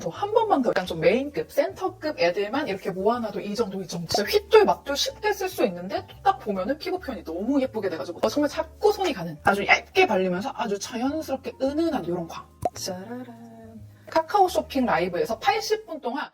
더, 한 번만 더, 약간 좀 메인급, 센터급 애들만 이렇게 모아놔도 이 정도. 진짜 휘뚤 맛뚤 쉽게 쓸 수 있는데 또 딱 보면은 피부 표현이 너무 예쁘게 돼가지고 정말 자꾸 손이 가는, 아주 얇게 발리면서 아주 자연스럽게 은은한 이런 광. 짜라란. 카카오 쇼핑 라이브에서 80분 동안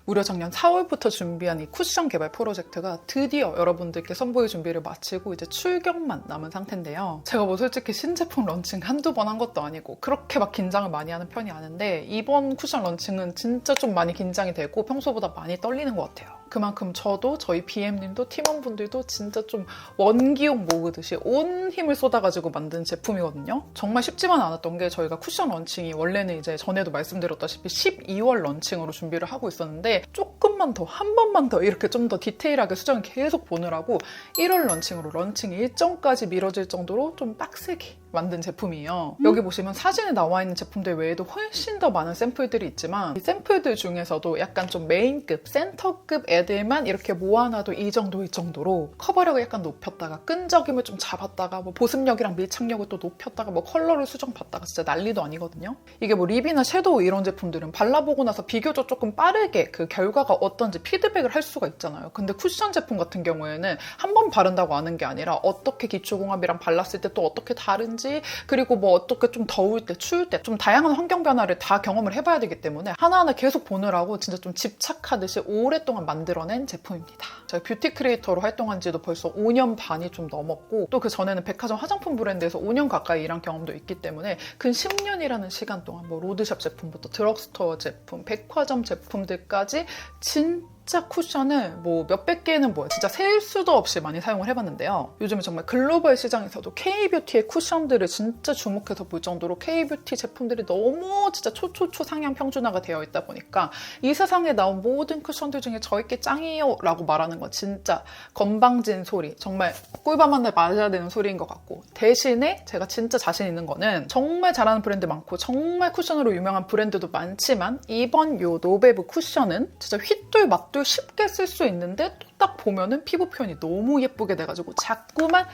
무려 작년 4월부터 준비한 이 쿠션 개발 프로젝트가 드디어 여러분들께 선보일 준비를 마치고 이제 출격만 남은 상태인데요. 제가 뭐 솔직히 신제품 런칭 한두 번 한 것도 아니고 그렇게 막 긴장을 많이 하는 편이 아닌데 이번 쿠션 런칭은 진짜 좀 많이 긴장이 되고 평소보다 많이 떨리는 것 같아요. 그만큼 저도 저희 BM님도 팀원분들도 진짜 좀 원기용 모으듯이 온 힘을 쏟아가지고 만든 제품이거든요. 정말 쉽지만 않았던 게 저희가 쿠션 런칭이 원래는 이제 전에도 말씀드렸다시피 12월 런칭으로 준비를 하고 있었는데 조금만 더, 한 번만 더 이렇게 좀 더 디테일하게 수정을 계속 보느라고 1월 런칭으로 런칭 일정까지 미뤄질 정도로 좀 빡세게 만든 제품이에요. 여기 보시면 사진에 나와 있는 제품들 외에도 훨씬 더 많은 샘플들이 있지만 이 샘플들 중에서도 약간 좀 메인급, 센터급 애들만 이렇게 모아놔도 이 정도로 커버력을 약간 높였다가 끈적임을 좀 잡았다가 뭐 보습력이랑 밀착력을 또 높였다가 뭐 컬러를 수정받다가 진짜 난리도 아니거든요. 이게 뭐 립이나 섀도우 이런 제품들은 발라보고 나서 비교적 조금 빠르게 그 결과가 어떤지 피드백을 할 수가 있잖아요. 근데 쿠션 제품 같은 경우에는 한 번 바른다고 아는 게 아니라 어떻게 기초공합이랑 발랐을 때 또 어떻게 다른지, 그리고 뭐 어떻게 좀 더울 때, 추울 때 좀 다양한 환경 변화를 다 경험을 해봐야 되기 때문에 하나하나 계속 보느라고 진짜 좀 집착하듯이 오랫동안 만들어낸 제품입니다. 제가 뷰티 크리에이터로 활동한 지도 벌써 5년 반이 좀 넘었고 또 그 전에는 백화점 화장품 브랜드에서 5년 가까이 일한 경험도 있기 때문에 근 10년이라는 시간 동안 뭐 로드샵 제품부터 드럭스토어 제품, 백화점 제품들까지 진짜 쿠션을 뭐 몇백 개는 뭐야 진짜 셀 수도 없이 많이 사용을 해봤는데요. 요즘에 정말 글로벌 시장에서도 K-뷰티의 쿠션들을 진짜 주목해서 볼 정도로 K-뷰티 제품들이 너무 진짜 초초초 상향 평준화가 되어 있다 보니까 이 세상에 나온 모든 쿠션들 중에 저에게 짱이에요 라고 말하는 건 진짜 건방진 소리, 정말 꿀밤 한 대 맞아야 되는 소리인 것 같고, 대신에 제가 진짜 자신 있는 거는 정말 잘하는 브랜드 많고 정말 쿠션으로 유명한 브랜드도 많지만 이번 요 노베브 쿠션은 진짜 휘뚤 맛뚤 쉽게 쓸 수 있는데 또 딱 보면은 피부 표현이 너무 예쁘게 돼가지고 자꾸만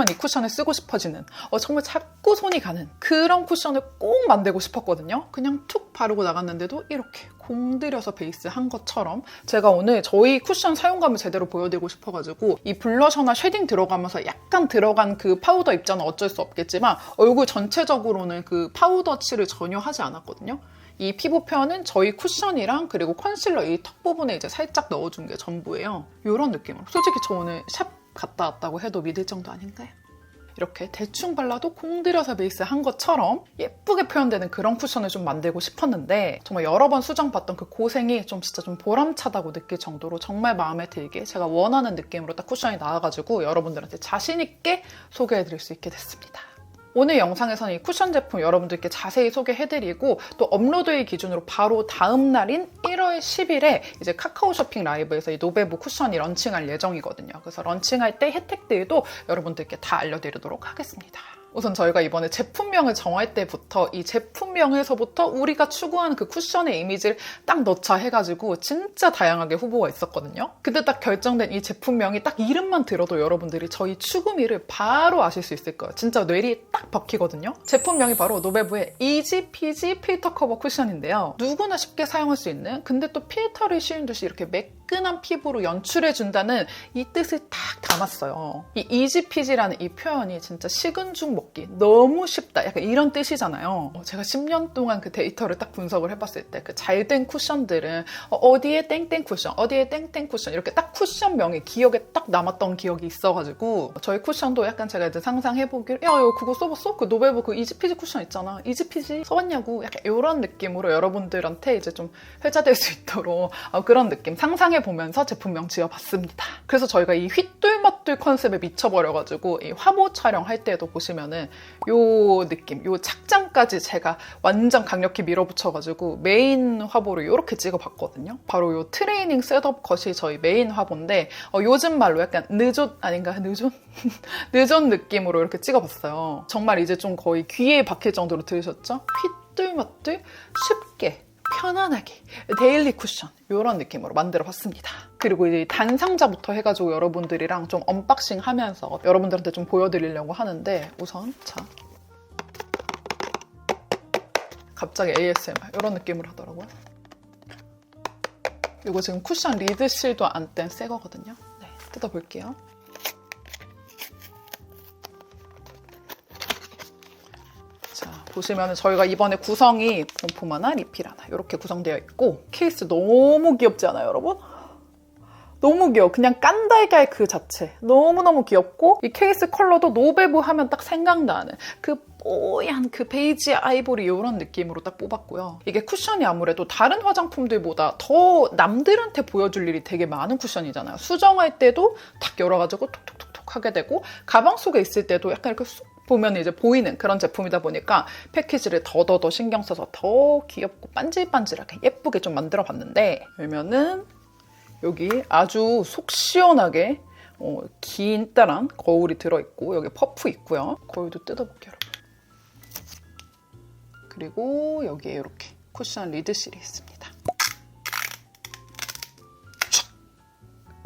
이 쿠션을 쓰고 싶어지는, 정말 자꾸 손이 가는 그런 쿠션을 꼭 만들고 싶었거든요. 그냥 툭 바르고 나갔는데도 이렇게 공들여서 베이스한 것처럼 제가 오늘 저희 쿠션 사용감을 제대로 보여드리고 싶어가지고 이 블러셔나 쉐딩 들어가면서 약간 들어간 그 파우더 입자는 어쩔 수 없겠지만 얼굴 전체적으로는 그 파우더 칠을 전혀 하지 않았거든요. 이 피부 표현은 저희 쿠션이랑 그리고 컨실러 이 턱 부분에 이제 살짝 넣어준 게 전부예요. 이런 느낌으로. 솔직히 저 오늘 샵 갔다 왔다고 해도 믿을 정도 아닌가요? 이렇게 대충 발라도 공들여서 베이스한 것처럼 예쁘게 표현되는 그런 쿠션을 좀 만들고 싶었는데 정말 여러 번 수정받던 그 고생이 좀 진짜 좀 보람차다고 느낄 정도로 정말 마음에 들게 제가 원하는 느낌으로 딱 쿠션이 나와가지고 여러분들한테 자신 있게 소개해드릴 수 있게 됐습니다. 오늘 영상에서는 이 쿠션 제품 여러분들께 자세히 소개해드리고 또 업로드일 기준으로 바로 다음 날인 1월 10일에 이제 카카오 쇼핑 라이브에서 이 노베브 쿠션이 런칭할 예정이거든요. 그래서 런칭할 때 혜택들도 여러분들께 다 알려드리도록 하겠습니다. 우선 저희가 이번에 제품명을 정할 때부터 이 제품명에서부터 우리가 추구하는 그 쿠션의 이미지를 딱 넣자 해가지고 진짜 다양하게 후보가 있었거든요. 근데 딱 결정된 이 제품명이 딱 이름만 들어도 여러분들이 저희 추구미를 바로 아실 수 있을 거예요. 진짜 뇌리에 딱 박히거든요. 제품명이 바로 노베브의 이지 피지 필터 커버 쿠션인데요. 누구나 쉽게 사용할 수 있는, 근데 또 필터를 씌운 듯이 이렇게 매끈한 피부로 연출해준다는 이 뜻을 딱 담았어요. 이 이지 피지라는 이 표현이 진짜 식은 죽 먹기 너무 쉽다 약간 이런 뜻이잖아요. 제가 10년 동안 그 데이터를 딱 분석을 해봤을 때 그 잘된 쿠션들은 어디에 땡땡 쿠션, 어디에 땡땡 쿠션 이렇게 딱 쿠션명이 기억에 딱 남았던 기억이 있어가지고 저희 쿠션도 약간 제가 이제 상상해보기를 야 이거 그거 써봤어? 그 노베브 그 이지피지 쿠션 있잖아. 이지피지 써봤냐고 약간 이런 느낌으로 여러분들한테 이제 좀 회자될 수 있도록 그런 느낌 상상해보면서 제품명 지어봤습니다. 그래서 저희가 이 휘뚤맛뚤 컨셉에 미쳐버려가지고 이 화보 촬영할 때도 보시면 요 느낌, 요 착장까지 제가 완전 강력히 밀어붙여가지고 메인 화보로 이렇게 찍어봤거든요. 바로 요 트레이닝 셋업 컷이 저희 메인 화보인데 요즘 말로 약간 느존 아닌가? 느존? 느존 느낌으로 이렇게 찍어봤어요. 정말 이제 좀 거의 귀에 박힐 정도로 들으셨죠? 휘뚤맛뚤 쉽게 편안하게 데일리 쿠션 이런 느낌으로 만들어봤습니다. 그리고 이제 단상자부터 해가지고 여러분들이랑 좀 언박싱 하면서 여러분들한테 좀 보여드리려고 하는데 우선 자 갑자기 ASMR 이런 느낌으로 하더라고요. 이거 지금 쿠션 리드 실도 안 뗀 새 거거든요. 네, 뜯어볼게요. 자, 보시면 저희가 이번에 구성이 본품 하나, 리필 하나 이렇게 구성되어 있고 케이스 너무 귀엽지 않아요, 여러분? 너무 귀여워. 그냥 깐달걀 그 자체. 너무너무 귀엽고 이 케이스 컬러도 노베브 하면 딱 생각나는 그 뽀얀 그 베이지 아이보리 이런 느낌으로 딱 뽑았고요. 이게 쿠션이 아무래도 다른 화장품들보다 더 남들한테 보여줄 일이 되게 많은 쿠션이잖아요. 수정할 때도 딱 열어가지고 톡톡톡톡 하게 되고 가방 속에 있을 때도 약간 이렇게 쑥 보면 이제 보이는 그런 제품이다 보니까 패키지를 더더더 신경 써서 더 귀엽고 반질반질하게 예쁘게 좀 만들어 봤는데 열면은 여기 아주 속 시원하게 긴따란 거울이 들어있고 여기 퍼프 있고요. 거울도 뜯어볼게요, 여러분. 그리고 여기에 이렇게 쿠션 리드실이 있습니다.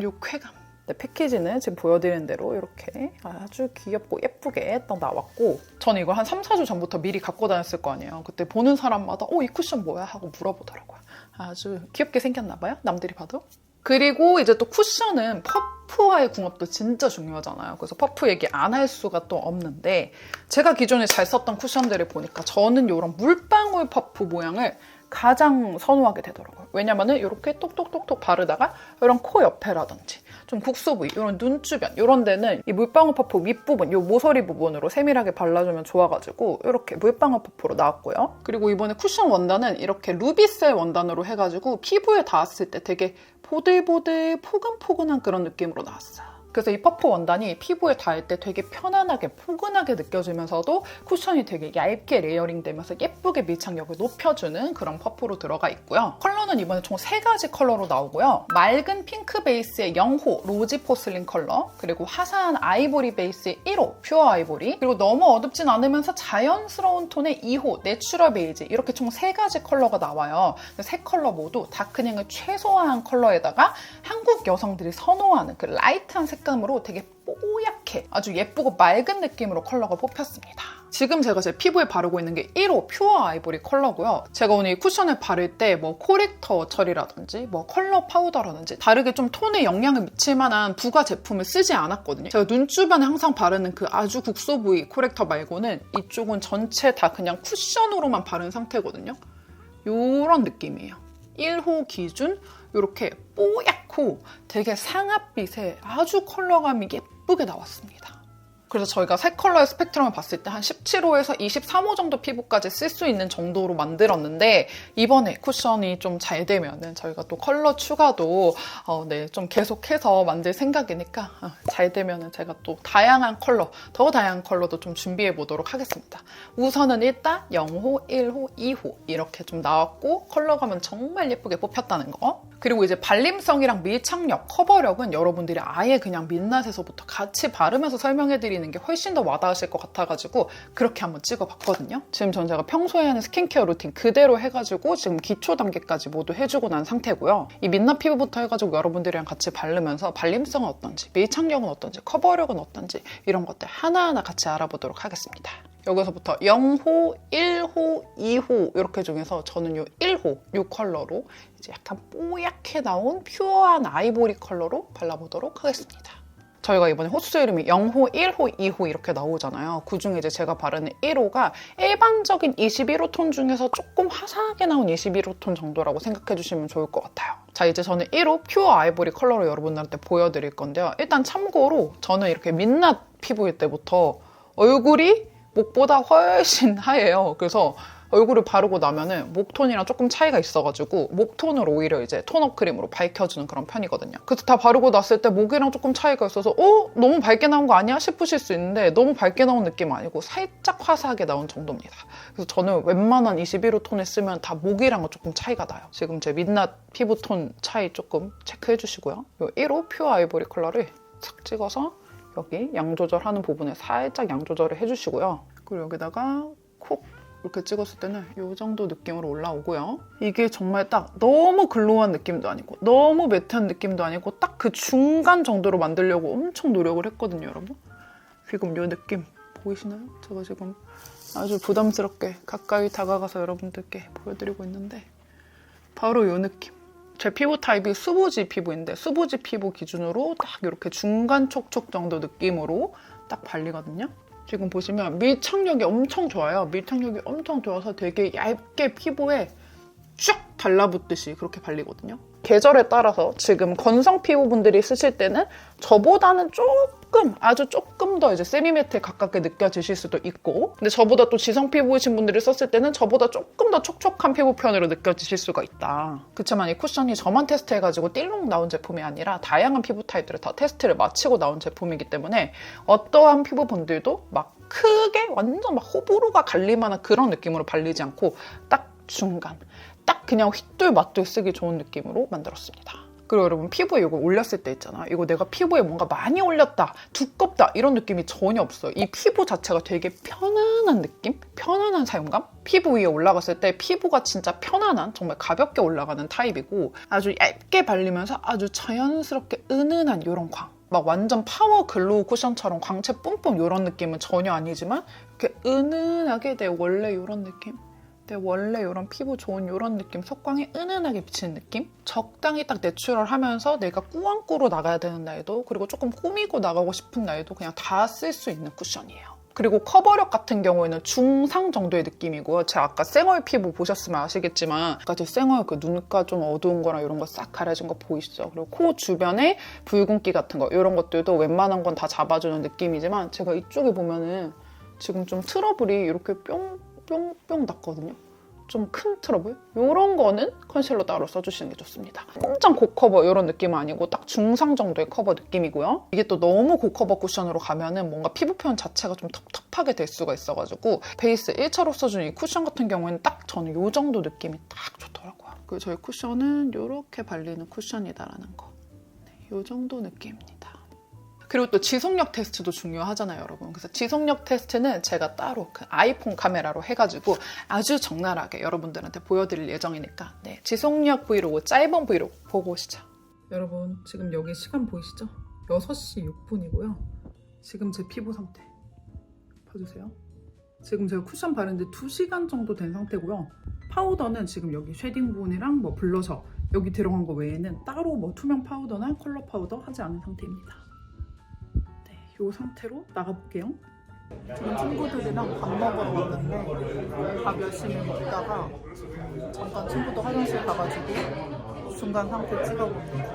이 쾌감. 네, 패키지는 지금 보여드리는 대로 이렇게 아주 귀엽고 예쁘게 딱 나왔고 저는 이걸 한 3, 4주 전부터 미리 갖고 다녔을 거 아니에요. 그때 보는 사람마다 이 쿠션 뭐야? 하고 물어보더라고요. 아주 귀엽게 생겼나 봐요. 남들이 봐도. 그리고 이제 또 쿠션은 퍼프와의 궁합도 진짜 중요하잖아요. 그래서 퍼프 얘기 안 할 수가 또 없는데 제가 기존에 잘 썼던 쿠션들을 보니까 저는 이런 물방울 퍼프 모양을 가장 선호하게 되더라고요. 왜냐면은 이렇게 똑똑똑똑 바르다가 이런 코 옆에라든지 좀 국소 부위, 이런 눈 주변 이런 데는 이 물방울 퍼프 윗부분, 이 모서리 부분으로 세밀하게 발라주면 좋아가지고 이렇게 물방울 퍼프로 나왔고요. 그리고 이번에 쿠션 원단은 이렇게 루비셀 원단으로 해가지고 피부에 닿았을 때 되게 보들보들 포근포근한 그런 느낌으로 나왔어요. 그래서 이 퍼프 원단이 피부에 닿을 때 되게 편안하게 포근하게 느껴지면서도 쿠션이 되게 얇게 레이어링 되면서 예쁘게 밀착력을 높여주는 그런 퍼프로 들어가 있고요. 컬러는 이번에 총 3가지 컬러로 나오고요. 맑은 핑크 베이스의 0호 로지 포슬린 컬러, 그리고 화사한 아이보리 베이스의 1호 퓨어 아이보리, 그리고 너무 어둡진 않으면서 자연스러운 톤의 2호 내추럴 베이지, 이렇게 총 3가지 컬러가 나와요. 3컬러 모두 다크닝을 최소화한 컬러에다가 한국 여성들이 선호하는 그 라이트한 색감으로 되게 뽀얗게 아주 예쁘고 맑은 느낌으로 컬러가 뽑혔습니다. 지금 제가 제 피부에 바르고 있는 게 1호 퓨어 아이보리 컬러고요. 제가 오늘 이 쿠션을 바를 때 뭐 코렉터 처리라든지 뭐 컬러 파우더라든지 다르게 좀 톤에 영향을 미칠 만한 부가 제품을 쓰지 않았거든요. 제가 눈 주변에 항상 바르는 그 아주 국소 부위 코렉터 말고는 이쪽은 전체 다 그냥 쿠션으로만 바른 상태거든요. 요런 느낌이에요. 1호 기준 이렇게 뽀얗고 되게 상아빛에 아주 컬러감이 예쁘게 나왔습니다. 그래서 저희가 세 컬러의 스펙트럼을 봤을 때 한 17호에서 23호 정도 피부까지 쓸 수 있는 정도로 만들었는데 이번에 쿠션이 좀 잘 되면은 저희가 또 컬러 추가도 좀 계속해서 만들 생각이니까 잘 되면은 제가 또 다양한 컬러, 더 다양한 컬러도 좀 준비해 보도록 하겠습니다. 우선은 일단 0호, 1호, 2호 이렇게 좀 나왔고 컬러감은 정말 예쁘게 뽑혔다는 거. 그리고 이제 발림성이랑 밀착력, 커버력은 여러분들이 아예 그냥 민낯에서부터 같이 바르면서 설명해드리는 게 훨씬 더 와닿으실 것 같아가지고 그렇게 한번 찍어봤거든요. 지금 전 제가 평소에 하는 스킨케어 루틴 그대로 해가지고 지금 기초 단계까지 모두 해주고 난 상태고요. 이 민낯 피부부터 해가지고 여러분들이랑 같이 바르면서 발림성은 어떤지, 밀착력은 어떤지, 커버력은 어떤지 이런 것들 하나하나 같이 알아보도록 하겠습니다. 여기서부터 0호, 1호, 2호 이렇게 중에서 저는 이 1호 이 컬러로 이제 약간 뽀얗게 나온 퓨어한 아이보리 컬러로 발라보도록 하겠습니다. 저희가 이번에 호수 이름이 0호, 1호, 2호 이렇게 나오잖아요. 그중에 이제 제가 바르는 1호가 일반적인 21호 톤 중에서 조금 화사하게 나온 21호 톤 정도라고 생각해 주시면 좋을 것 같아요. 자, 이제 저는 1호 퓨어 아이보리 컬러로 여러분들한테 보여드릴 건데요. 일단 참고로 저는 이렇게 민낯 피부일 때부터 얼굴이 목보다 훨씬 하얘요. 그래서 얼굴을 바르고 나면은 목톤이랑 조금 차이가 있어가지고 목톤을 오히려 이제 톤업 크림으로 밝혀주는 그런 편이거든요. 그래서 다 바르고 났을 때 목이랑 조금 차이가 있어서 너무 밝게 나온 거 아니야? 싶으실 수 있는데 너무 밝게 나온 느낌 아니고 살짝 화사하게 나온 정도입니다. 그래서 저는 웬만한 21호 톤을 쓰면 다 목이랑은 조금 차이가 나요. 지금 제 민낯 피부톤 차이 조금 체크해 주시고요. 이 1호 퓨어 아이보리 컬러를 착 찍어서 여기 양 조절하는 부분에 살짝 양 조절을 해주시고요. 그리고 여기다가 콕 이렇게 찍었을 때는 이 정도 느낌으로 올라오고요. 이게 정말 딱 너무 글로우한 느낌도 아니고 너무 매트한 느낌도 아니고 딱 그 중간 정도로 만들려고 엄청 노력을 했거든요, 여러분. 지금 이 느낌 보이시나요? 제가 지금 아주 부담스럽게 가까이 다가가서 여러분들께 보여드리고 있는데 바로 이 느낌. 제 피부 타입이 수부지 피부인데 수부지 피부 기준으로 딱 이렇게 중간 촉촉 정도 느낌으로 딱 발리거든요. 지금 보시면 밀착력이 엄청 좋아요. 밀착력이 엄청 좋아서 되게 얇게 피부에 쫙 달라붙듯이 그렇게 발리거든요. 계절에 따라서 지금 건성 피부분들이 쓰실 때는 저보다는 아주 조금 더 이제 세미매트에 가깝게 느껴지실 수도 있고, 근데 저보다 또 지성 피부이신 분들이 썼을 때는 저보다 조금 더 촉촉한 피부 편으로 느껴지실 수가 있다. 그렇지만 이 쿠션이 저만 테스트해가지고 띠롱 나온 제품이 아니라 다양한 피부 타입들을 다 테스트를 마치고 나온 제품이기 때문에 어떠한 피부분들도 막 크게 완전 막 호불호가 갈릴만한 그런 느낌으로 발리지 않고 딱 중간, 딱 그냥 휘뚤 마뚤 쓰기 좋은 느낌으로 만들었습니다. 그리고 여러분 피부에 이거 올렸을 때 있잖아. 이거 내가 피부에 뭔가 많이 올렸다, 두껍다 이런 느낌이 전혀 없어요. 이 피부 자체가 되게 편안한 느낌? 편안한 사용감? 피부 위에 올라갔을 때 피부가 진짜 편안한, 정말 가볍게 올라가는 타입이고 아주 얇게 발리면서 아주 자연스럽게 은은한 이런 광. 막 완전 파워 글로우 쿠션처럼 광채 뿜뿜 이런 느낌은 전혀 아니지만 이렇게 은은하게 내 원래 이런 느낌? 내 원래 이런 피부 좋은 이런 느낌, 속광이 은은하게 비치는 느낌? 적당히 딱 내추럴하면서 내가 꾸안꾸로 나가야 되는 날도, 그리고 조금 꾸미고 나가고 싶은 날도 그냥 다 쓸 수 있는 쿠션이에요. 그리고 커버력 같은 경우에는 중상 정도의 느낌이고요. 제가 아까 쌩얼 피부 보셨으면 아시겠지만 아까 제 쌩얼 그 눈가 좀 어두운 거랑 이런 거 싹 가려진 거 보이시죠? 그리고 코 주변에 붉은기 같은 거 이런 것들도 웬만한 건 다 잡아주는 느낌이지만 제가 이쪽에 보면은 지금 좀 트러블이 이렇게 뿅뿅 났거든요. 좀 큰 트러블? 이런 거는 컨실러 따로 써주시는 게 좋습니다. 엄청 고커버 이런 느낌은 아니고 딱 중상 정도의 커버 느낌이고요. 이게 또 너무 고커버 쿠션으로 가면은 뭔가 피부 표현 자체가 좀 텁텁하게 될 수가 있어가지고 베이스 1차로 써준 이 쿠션 같은 경우에는 딱 저는 이 정도 느낌이 딱 좋더라고요. 그리고 저희 쿠션은 이렇게 발리는 쿠션이다라는 거. 네, 이 정도 느낌입니다. 그리고 또 지속력 테스트도 중요하잖아요, 여러분. 그래서 지속력 테스트는 제가 따로 그 아이폰 카메라로 해가지고 아주 적나라하게 여러분들한테 보여드릴 예정이니까 네, 지속력 브이로그, 짧은 브이로그 보고 오시죠. 여러분, 지금 여기 시간 보이시죠? 6시 6분이고요. 지금 제 피부 상태 봐주세요. 지금 제가 쿠션 바른 지 2시간 정도 된 상태고요. 파우더는 지금 여기 쉐딩 부분이랑 뭐 블러셔 여기 들어간 거 외에는 따로 뭐 투명 파우더나 컬러 파우더 하지 않은 상태입니다. 이 상태로 나가볼게요. 지금 친구들이랑 밥 먹으러 왔는데 밥 열심히 먹다가 잠깐 친구도 화장실 가가지고 중간 상태 찍어봅니다.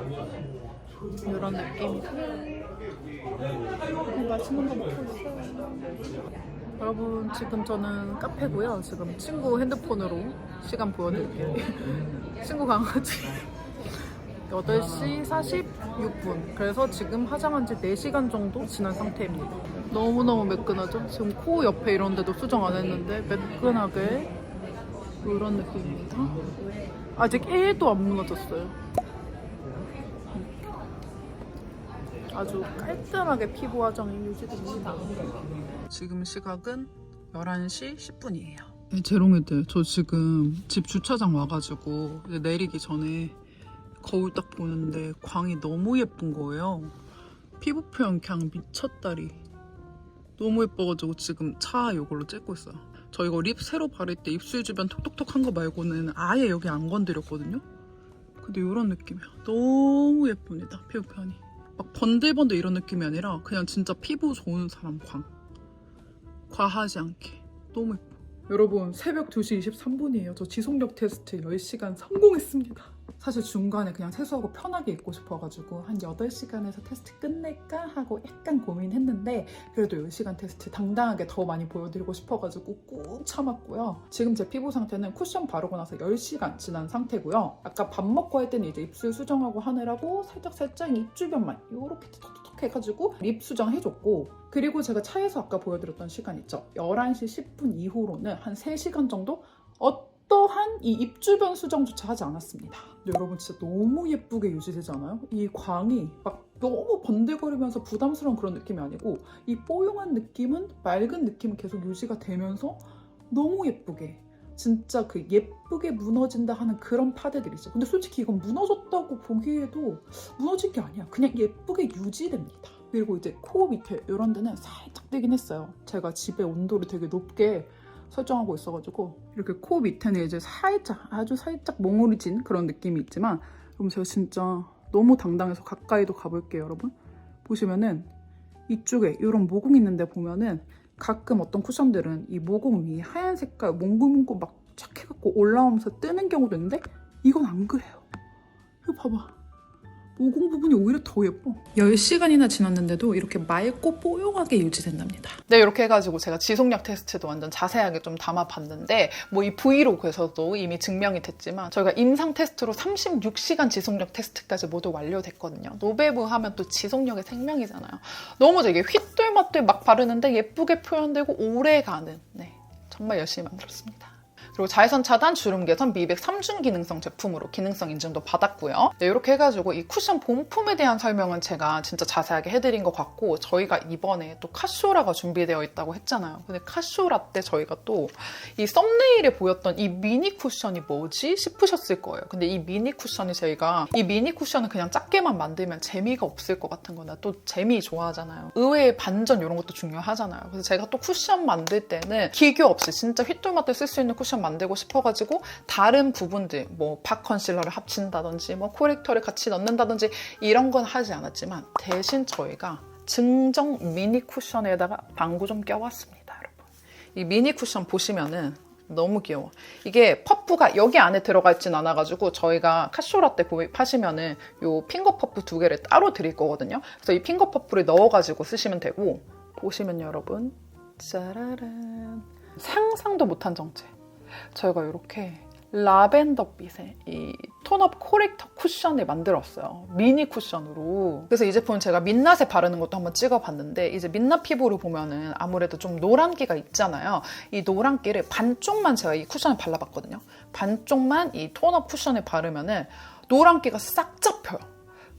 이런 느낌이다. 맛있는 거 먹고 있어요. 여러분, 지금 저는 카페고요. 지금 친구 핸드폰으로 시간 보여드릴게요. 친구 강아지 8시 46분. 그래서 지금 화장한 지 4시간 정도 지난 상태입니다. 너무너무 매끈하죠? 지금 코 옆에 이런 데도 수정 안 했는데 매끈하게 이런 느낌입니다. 아직 1도 안 무너졌어요. 아주 깔끔하게 피부 화장이 유지됩니다. 지금 시각은 11시 10분이에요. 재롱이들, 저 지금 집 주차장 와가지고 내리기 전에 거울 딱 보는데 광이 너무 예쁜 거예요. 피부 표현 그냥 미쳤다리. 너무 예뻐가지고 지금 차 이걸로 찍고 있어요. 저 이거 립 새로 바를 때 입술 주변 톡톡톡 한 거 말고는 아예 여기 안 건드렸거든요. 근데 이런 느낌이야. 너무 예쁩니다. 피부 표현이. 막 번들번들 이런 느낌이 아니라 그냥 진짜 피부 좋은 사람 광. 과하지 않게. 너무 예뻐. 여러분, 새벽 2시 23분이에요. 저 지속력 테스트 10시간 성공했습니다. 사실 중간에 그냥 세수하고 편하게 있고 싶어가지고 한 8시간에서 테스트 끝낼까 하고 약간 고민했는데 그래도 10시간 테스트 당당하게 더 많이 보여드리고 싶어가지고 꾹 참았고요. 지금 제 피부 상태는 쿠션 바르고 나서 10시간 지난 상태고요. 아까 밥 먹고 할 때는 이제 입술 수정하고 하느라고 살짝 입 주변만 이렇게 톡톡 해가지고 립 수정 해줬고, 그리고 제가 차에서 아까 보여드렸던 시간 있죠? 11시 10분 이후로는 한 3시간 정도 어떠한 이 입 주변 수정조차 하지 않았습니다. 근데 여러분 진짜 너무 예쁘게 유지되지 않아요? 이 광이 막 너무 번들거리면서 부담스러운 그런 느낌이 아니고 이 뽀용한 느낌은, 맑은 느낌은 계속 유지가 되면서 너무 예쁘게, 진짜 그 예쁘게 무너진다 하는 그런 파데들이 있어. 근데 솔직히 이건 무너졌다고 보기에도 무너진 게 아니야. 그냥 예쁘게 유지됩니다. 그리고 이제 코 밑에 이런 데는 살짝 뜨긴 했어요. 제가 집에 온도를 되게 높게 설정하고 있어가지고 이렇게 코 밑에는 이제 살짝 아주 살짝 몽울이 진 그런 느낌이 있지만 여러분 제가 진짜 너무 당당해서 가까이도 가볼게요. 여러분 보시면은 이쪽에 이런 모공 있는데 보면은 가끔 어떤 쿠션들은 이 모공 위에 하얀 색깔 몽글몽글 막 착 해갖고 올라오면서 뜨는 경우도 있는데 이건 안 그래요. 이거 봐봐. 모공 부분이 오히려 더 예뻐. 10시간이나 지났는데도 이렇게 맑고 뽀용하게 유지된답니다. 네, 이렇게 해가지고 제가 지속력 테스트도 완전 자세하게 좀 담아봤는데 뭐 이 브이로그에서도 이미 증명이 됐지만 저희가 임상 테스트로 36시간 지속력 테스트까지 모두 완료됐거든요. 노베브 하면 또 지속력의 생명이잖아요. 너무 되게 휘뚤마뚤 막 바르는데 예쁘게 표현되고 오래가는 정말 열심히 만들었습니다. 그리고 자외선 차단, 주름 개선, 미백 3중 기능성 제품으로 기능성 인증도 받았고요. 네, 이렇게 해가지고 이 쿠션 본품에 대한 설명은 제가 진짜 자세하게 해드린 것 같고 저희가 이번에 또 카쇼라가 준비되어 있다고 했잖아요. 근데 카쇼라 때 저희가 또 이 썸네일에 보였던 이 미니 쿠션이 뭐지? 싶으셨을 거예요. 근데 이 미니 쿠션이 저희가 이 미니 쿠션을 그냥 작게만 만들면 재미가 없을 것 같은 거나 또 재미 좋아하잖아요. 의외의 반전 이런 것도 중요하잖아요. 그래서 제가 또 쿠션 만들 때는 기교 없이 진짜 휘뚤마뚤 쓸 수 있는 쿠션 만들고 싶어가지고 다른 부분들 뭐 박 컨실러를 합친다든지 뭐 코렉터를 같이 넣는다든지 이런 건 하지 않았지만 대신 저희가 증정 미니 쿠션에다가 방구 좀 껴왔습니다. 여러분 이 미니 쿠션 보시면은 너무 귀여워. 이게 퍼프가 여기 안에 들어가 있진 않아가지고 저희가 카쇼라 때 구입하시면은 요 핑거 퍼프 2개를 따로 드릴 거거든요. 그래서 이 핑거 퍼프를 넣어가지고 쓰시면 되고 보시면 여러분 짜라란 상상도 못한 정체. 저희가 이렇게 라벤더빛의 이 톤업 코렉터 쿠션을 만들었어요. 미니 쿠션으로. 그래서 이 제품은 제가 민낯에 바르는 것도 한번 찍어봤는데 이제 민낯 피부를 보면은 아무래도 좀 노란기가 있잖아요. 이 노란기를 반쪽만 제가 이 쿠션을 발라봤거든요. 반쪽만 이 톤업 쿠션을 바르면은 노란기가 싹 잡혀요.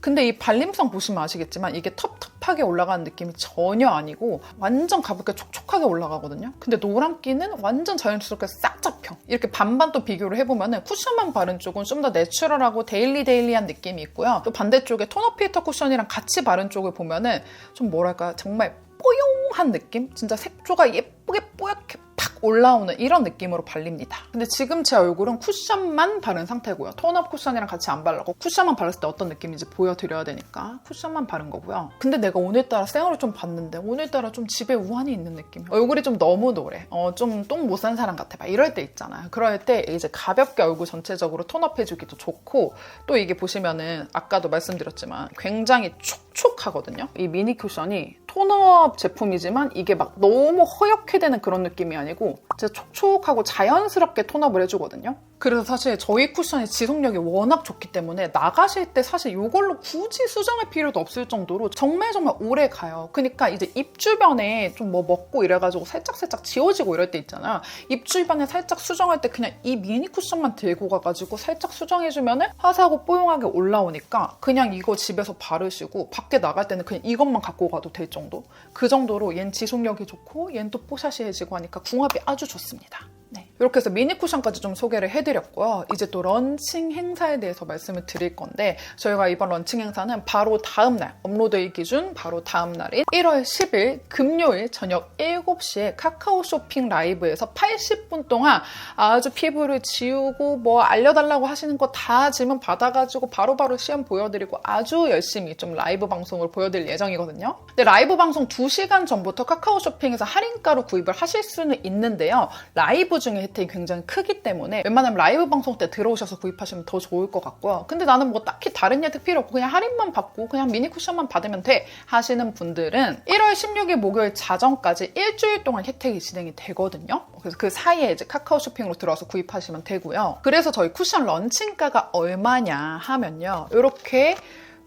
근데 이 발림성 보시면 아시겠지만 이게 텁텁하게 올라가는 느낌이 전혀 아니고 완전 가볍게 촉촉하게 올라가거든요. 근데 노란기는 완전 자연스럽게 싹 잡혀. 이렇게 반반 또 비교를 해보면 쿠션만 바른 쪽은 좀 더 내추럴하고 데일리한 느낌이 있고요. 또 반대쪽에 톤업 필터 쿠션이랑 같이 바른 쪽을 보면은 좀 뭐랄까 정말 뽀용한 느낌? 진짜 색조가 예쁘게 뽀얗게 팍 올라오는 이런 느낌으로 발립니다. 근데 지금 제 얼굴은 쿠션만 바른 상태고요. 톤업 쿠션이랑 같이 안 발라고 쿠션만 바르을 때 어떤 느낌인지 보여드려야 되니까 쿠션만 바른 거고요. 근데 내가 오늘따라 생얼을 좀 봤는데 오늘따라 좀 집에 우환이 있는 느낌. 얼굴이 좀 너무 노래. 좀 똥 못 산 사람 같아. 막 이럴 때 있잖아요. 그럴 때 이제 가볍게 얼굴 전체적으로 톤업해주기도 좋고 또 이게 보시면은 아까도 말씀드렸지만 굉장히 촉촉하거든요. 이 미니 쿠션이 톤업 제품이지만 이게 막 너무 허옇게 되는 그런 느낌이 아니고 진짜 촉촉하고 자연스럽게 톤업을 해주거든요. 그래서 사실 저희 쿠션의 지속력이 워낙 좋기 때문에 나가실 때 사실 이걸로 굳이 수정할 필요도 없을 정도로 정말 오래 가요. 그러니까 이제 입 주변에 좀 뭐 먹고 이래가지고 살짝 지워지고 이럴 때 있잖아요. 입 주변에 살짝 수정할 때 그냥 이 미니 쿠션만 들고 가가지고 살짝 수정해주면은 화사하고 뽀용하게 올라오니까 그냥 이거 집에서 바르시고 밖에 나갈 때는 그냥 이것만 갖고 가도 될 정도? 그 정도로 얜 지속력이 좋고 얜 또 뽀샤시해지고 하니까 궁합이 아주 좋습니다. 네. 이렇게 해서 미니 쿠션까지 좀 소개를 해드렸고요. 이제 또 런칭 행사에 대해서 말씀을 드릴 건데 저희가 이번 런칭 행사는 바로 다음날, 업로드일 기준 바로 다음날인 1월 10일 금요일 저녁 7시에 카카오 쇼핑 라이브에서 80분 동안 아주 피부를 지우고 뭐 알려달라고 하시는 거 다 질문 받아가지고 바로바로 시험 보여드리고 아주 열심히 좀 라이브 방송을 보여드릴 예정이거든요. 근데 라이브 방송 2시간 전부터 카카오 쇼핑에서 할인가로 구입을 하실 수는 있는데요. 라이브 중에 혜택이 굉장히 크기 때문에 웬만하면 라이브 방송 때 들어오셔서 구입하시면 더 좋을 것 같고요. 근데 나는 뭐 딱히 다른 혜택 필요 없고 그냥 할인만 받고 그냥 미니 쿠션만 받으면 돼 하시는 분들은 1월 16일 목요일 자정까지 일주일 동안 혜택이 진행이 되거든요. 그래서 그 사이에 이제 카카오 쇼핑으로 들어와서 구입하시면 되고요. 그래서 저희 쿠션 런칭가가 얼마냐 하면요. 이렇게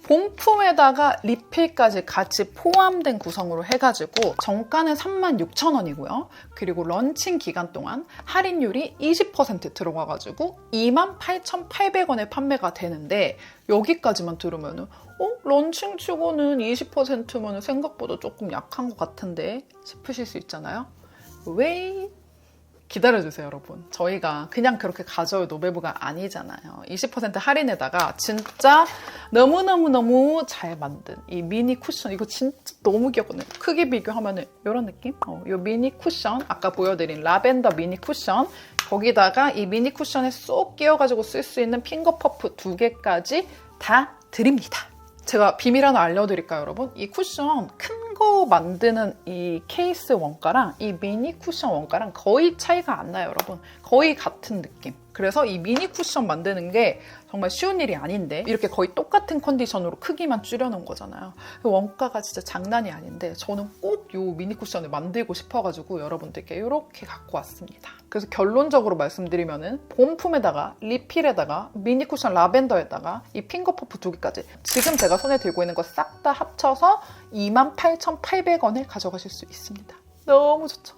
본품에다가 리필까지 같이 포함된 구성으로 해가지고 정가는 36,000원이고요. 그리고 런칭 기간 동안 할인율이 20% 들어가가지고 28,800원에 판매가 되는데 여기까지만 들으면은 런칭 치고는 20%면 생각보다 조금 약한 것 같은데 싶으실 수 있잖아요. 왜? 기다려주세요, 여러분. 저희가 그냥 그렇게 가져올 노베브가 아니잖아요. 20% 할인에다가 진짜 너무너무너무 잘 만든 이 미니 쿠션. 이거 진짜 너무 귀엽거든요. 크기 비교하면은 이런 느낌? 이 미니 쿠션, 아까 보여드린 라벤더 미니 쿠션, 거기다가 이 미니 쿠션에 쏙 끼워가지고 쓸 수 있는 핑거 퍼프 2개까지 다 드립니다. 제가 비밀 하나 알려드릴까요, 여러분? 이 쿠션 큰 거 만드는 이 케이스 원가랑 이 미니 쿠션 원가랑 거의 차이가 안 나요, 여러분. 거의 같은 느낌. 그래서 이 미니 쿠션 만드는 게 정말 쉬운 일이 아닌데 이렇게 거의 똑같은 컨디션으로 크기만 줄여놓은 거잖아요. 원가가 진짜 장난이 아닌데 저는 꼭 이 미니 쿠션을 만들고 싶어가지고 여러분들께 이렇게 갖고 왔습니다. 그래서 결론적으로 말씀드리면은 본품에다가 리필에다가 미니 쿠션 라벤더에다가 이 핑거 퍼프 2개까지 지금 제가 손에 들고 있는 거 싹 다 합쳐서 28,800원을 가져가실 수 있습니다. 너무 좋죠?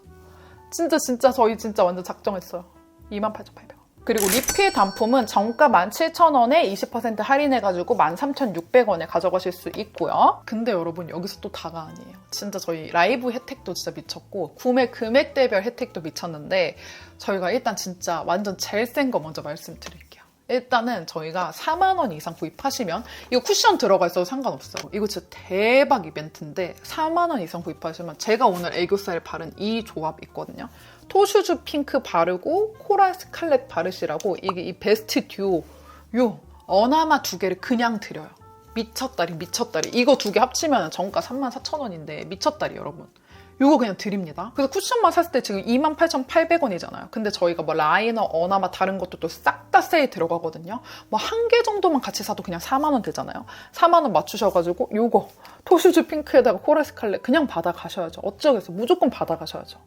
진짜 저희 진짜 완전 작정했어요. 28,800원. 그리고 리필 단품은 정가 17,000원에 20% 할인해가지고 13,600원에 가져가실 수 있고요. 근데 여러분 여기서 또 다가 아니에요. 진짜 저희 라이브 혜택도 진짜 미쳤고 구매 금액대별 혜택도 미쳤는데 저희가 일단 진짜 완전 제일 센 거 먼저 말씀드릴게요. 일단은 저희가 4만 원 이상 구입하시면 이거 쿠션 들어가 있어도 상관없어요. 이거 진짜 대박 이벤트인데 4만 원 이상 구입하시면 제가 오늘 애교살 바른 이 조합 있거든요. 토슈즈 핑크 바르고 코랄 스칼렛 바르시라고 이게 이 베스트 듀오 요 어나마 2개를 그냥 드려요. 미쳤다리. 이거 2개 합치면 정가 34,000원인데 미쳤다리 여러분. 이거 그냥 드립니다. 그래서 쿠션만 샀을 때 지금 28,800원이잖아요. 근데 저희가 뭐 라이너, 어나마 다른 것도 또 싹 다 세일 들어가거든요. 뭐 한 개 정도만 같이 사도 그냥 4만 원 되잖아요. 4만 원 맞추셔가지고 요거 토슈즈 핑크에다가 코랄 스칼렛 그냥 받아가셔야죠. 어쩌겠어. 무조건 받아가셔야죠.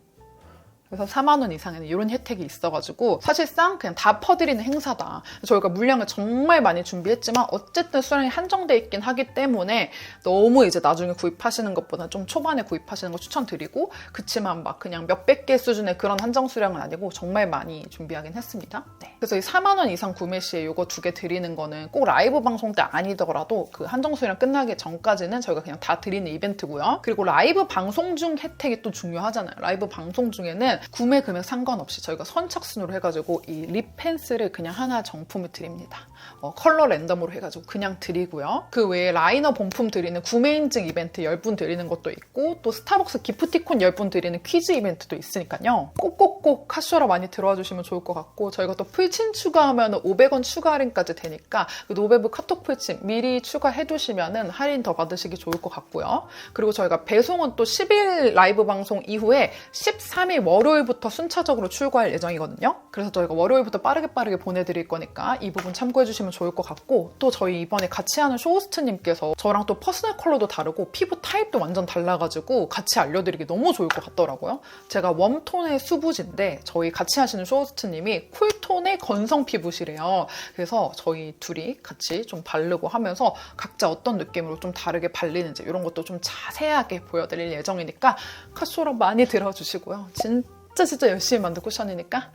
그래서 4만 원 이상에는 이런 혜택이 있어가지고 사실상 그냥 다 퍼드리는 행사다. 저희가 물량을 정말 많이 준비했지만 어쨌든 수량이 한정돼 있긴 하기 때문에 너무 이제 나중에 구입하시는 것보다 좀 초반에 구입하시는 거 추천드리고 그치만 막 그냥 몇백 개 수준의 그런 한정 수량은 아니고 정말 많이 준비하긴 했습니다. 네. 그래서 이 4만 원 이상 구매 시에 이거 2개 드리는 거는 꼭 라이브 방송 때 아니더라도 그 한정 수량 끝나기 전까지는 저희가 그냥 다 드리는 이벤트고요. 그리고 라이브 방송 중 혜택이 또 중요하잖아요. 라이브 방송 중에는 구매 금액 상관없이 저희가 선착순으로 해가지고 이 립 펜슬을 그냥 하나 정품을 드립니다. 컬러 랜덤으로 해가지고 그냥 드리고요. 그 외에 라이너 본품 드리는 구매 인증 이벤트 10분 드리는 것도 있고 또 스타벅스 기프티콘 10분 드리는 퀴즈 이벤트도 있으니까요. 꼭꼭꼭 카쇼라 많이 들어와 주시면 좋을 것 같고 저희가 또 풀친 추가하면 500원 추가 할인까지 되니까 그 노베브 카톡 풀친 미리 추가해 두시면 할인 더 받으시기 좋을 것 같고요. 그리고 저희가 배송은 또 10일 라이브 방송 이후에 13일 월요일부터 순차적으로 출고할 예정이거든요. 그래서 저희가 월요일부터 빠르게 보내드릴 거니까 이 부분 참고해 주시면 좋을 것 같고 또 저희 이번에 같이 하는 쇼호스트님께서 저랑 또 퍼스널 컬러도 다르고 피부 타입도 완전 달라가지고 같이 알려드리기 너무 좋을 것 같더라고요. 제가 웜톤의 수부지인데 저희 같이 하시는 쇼호스트님이 쿨톤의 건성 피부시래요. 그래서 저희 둘이 같이 좀 바르고 하면서 각자 어떤 느낌으로 좀 다르게 발리는지 이런 것도 좀 자세하게 보여드릴 예정이니까 카쇼라 많이 들어주시고요. 진짜 열심히 만든 쿠션이니까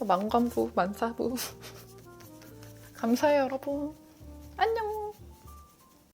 만관부 만사부 감사해요 여러분. 안녕.